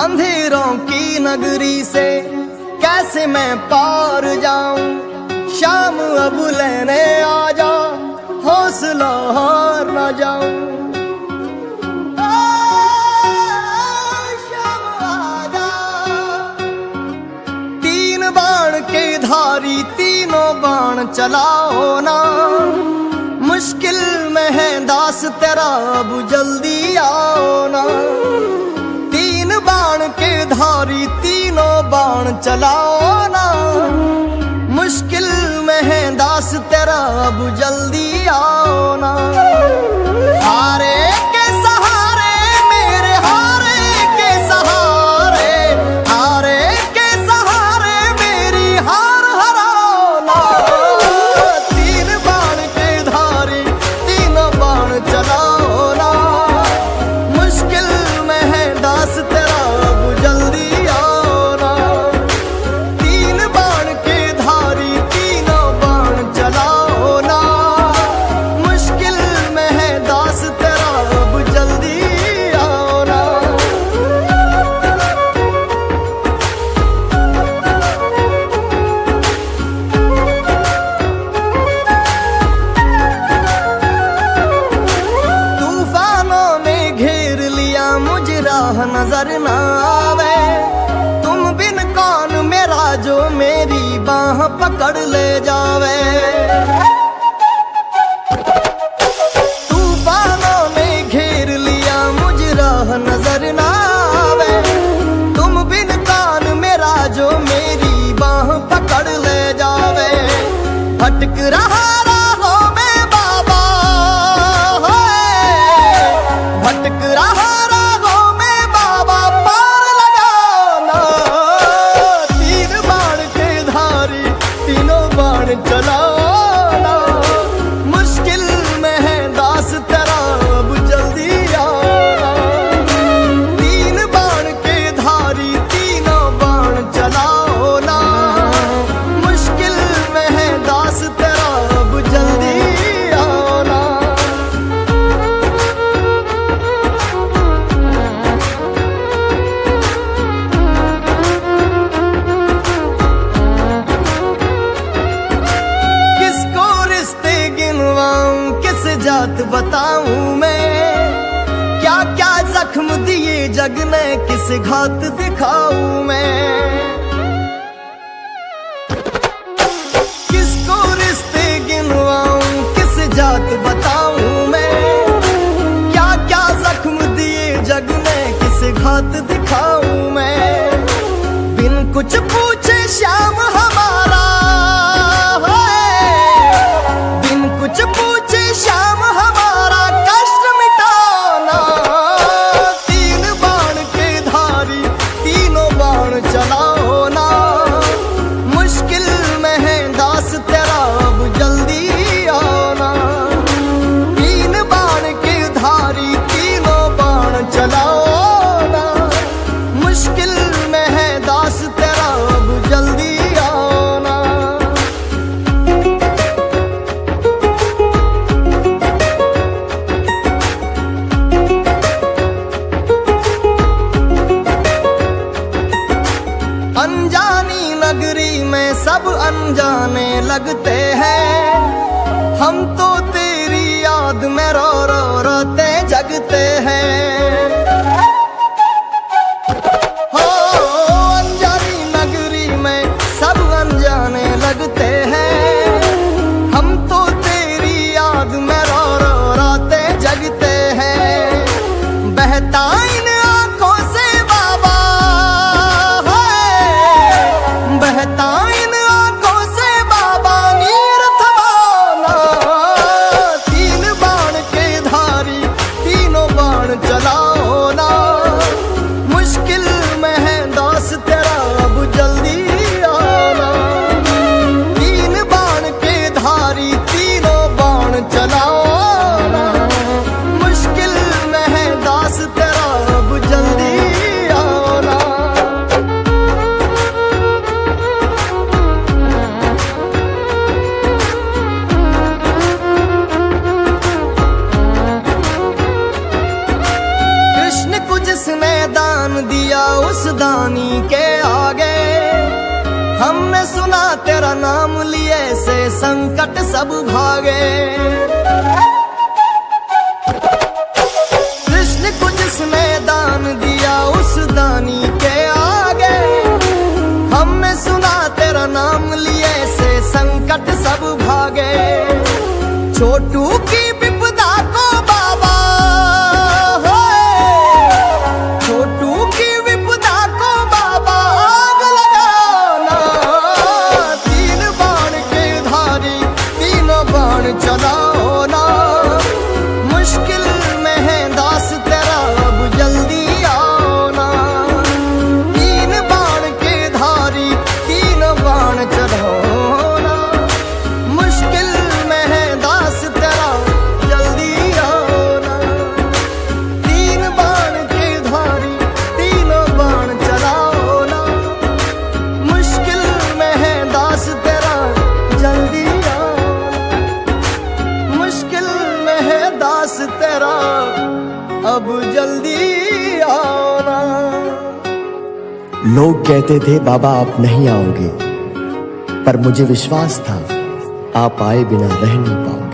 अंधेरों की नगरी से कैसे मैं पार जाऊं। शाम अब लेने आ जा, हौसला हार न जाऊं। शाम आजा। तीन बाण के धारी तीनों बाण चलाओ ना, मुश्किल में है दास तेरा अब जल्दी आओ ना। तीन बाण के धारी तीनों बाण चलाओ ना, मुश्किल में है दास तेरा अब जल्दी आओ ना। हारे के सहारे मेरे हारे के सहारे, हारे के सहारे मेरी हार हराओ ना। तीन बाण के धारी तीनों बाण चलाओ ना, मुश्किल में है दास तेरा अब जल्दी आओ ना। तीन बाण के धारी तीनों बाण चलाओ ना, मुश्किल में है दास तेरा अब जल्दी आओ ना। तूफानों ने घेर लिया मुझे, राह नजर ना आवे। तुम बिन कौन मेरा जो मेरी बाह पकड़ ले जावे। तूफानों ने घेर लिया मुझे, राह नजर ना आवे। तुम बिन कौन मेरा जो मेरी बाह पकड़ ले जावे। भटक रहा राहों में बाबा, भटक रहा राहों में बाबा, पार लगाओ ना। तीन बाण के धारी तीनों बाण चलाओ ना, मुश्किल में है दास तेरा अब जल्दी आओ ना। तीन बाण के धारी तीनों बाण चलाओ ना, मुश्किल में है दास तेरा अब जल्दी आओ ना। किसको रिश्ते गिनवाऊं, किस जात बताऊं मैं। क्या क्या जख्म दिए जग ने, किस घात दिखाऊं मैं। किसको रिश्ते गिनवाऊं, किस जात बताऊं मैं। क्या क्या जख्म दिए जग ने, किस घात दिखाऊं मैं। बिन कुछ पूछे श्याम हमारा, बिन कुछ पूछे श्याम हमारा, कष्ट मिटाओ ना। तीन बाण के धारी तीनों बाण चलाओ ना, मुश्किल में है दास तेरा अब जल्दी आओ ना। तीन बाण के धारी तीनों बाण चलाओ ना, तेरा नाम लिए से संकट सब भागे। कृष्ण को जिसने दान दिया उस दानी के आगे, हमने सुना तेरा नाम लिए से संकट सब भागे। छोटू की विपदा को बाबा, छोटू की विपदा को बाबा आग लगाना। तीन बाण के धारी तीनों बाण चलाओ ना, मुश्किल में है दास तेरा अब जल्दी आओ ना। तीन बाण के धारी तीनों बाण चलाओ ना, मुश्किल में है दास तेरा जल्दी आओ ना। तीन बाण के धारी तीनों बाण चलाओ ना, मुश्किल में है दास तेरा जल्दी आओ ना। मुश्किल में है दास तेरा अब जल्दी आओ ना। लोग कहते थे बाबा आप नहीं आओगे, पर मुझे विश्वास था आप आए बिना रह नहीं पाओगे।